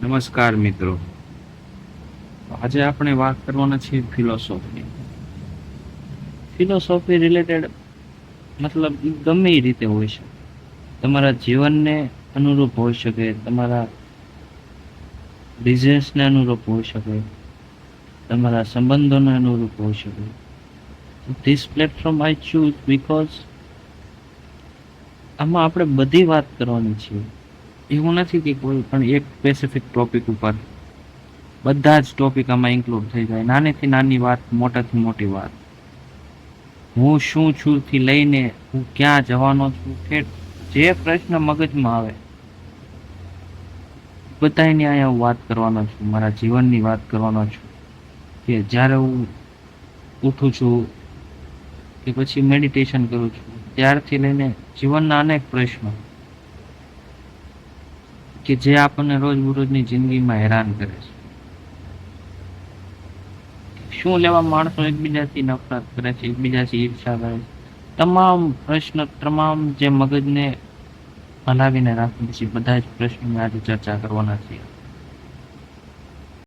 નમસ્કાર મિત્રો. આજે આપણે વાત કરવાના છીએ ફિલોસોફી. ફિલોસોફી રિલેટેડ મતલબ ગમે એ રીતે હોય છે. તમારા જીવનને અનુરૂપ હોઈ શકે, તમારા બિઝનેસને અનુરૂપ હોઈ શકે, તમારા સંબંધોને અનુરૂપ હોઈ શકે. This platform I choose because આમાં આપણે બધી વાત કરવાની છે. એવું નથી કે કોઈ પણ એક સ્પેસિફિક ટોપિક ઉપર. બધા જ ટોપિક આમાં ઇન્ક્લુડ થઈ જાય, નાનીથી નાની વાત, મોટાથી મોટી વાત. હું શું છું થી લઈને હું ક્યાં જવાનો છું, કે જે પ્રશ્ન મગજમાં આવે બધાની અહીંયા હું વાત કરવાનો છું. મારા જીવનની વાત કરવાનો છું કે જ્યારે હું ઉઠું છું કે પછી મેડિટેશન કરું છું, ત્યારથી લઈને જીવનના અનેક પ્રશ્નો કે જે આપણને રોજબરોજની જિંદગીમાં હેરાન કરે છે. શું લેવા માણસો એકબીજાથી નફરત કરે છે, એકબીજાથી ઈર્ષા કરે છે, તમામ પ્રશ્ન, તમામ જે મગજને હલાવીને રાખે છે, બધા જ પ્રશ્નોની આજે ચર્ચા કરવાના છીએ.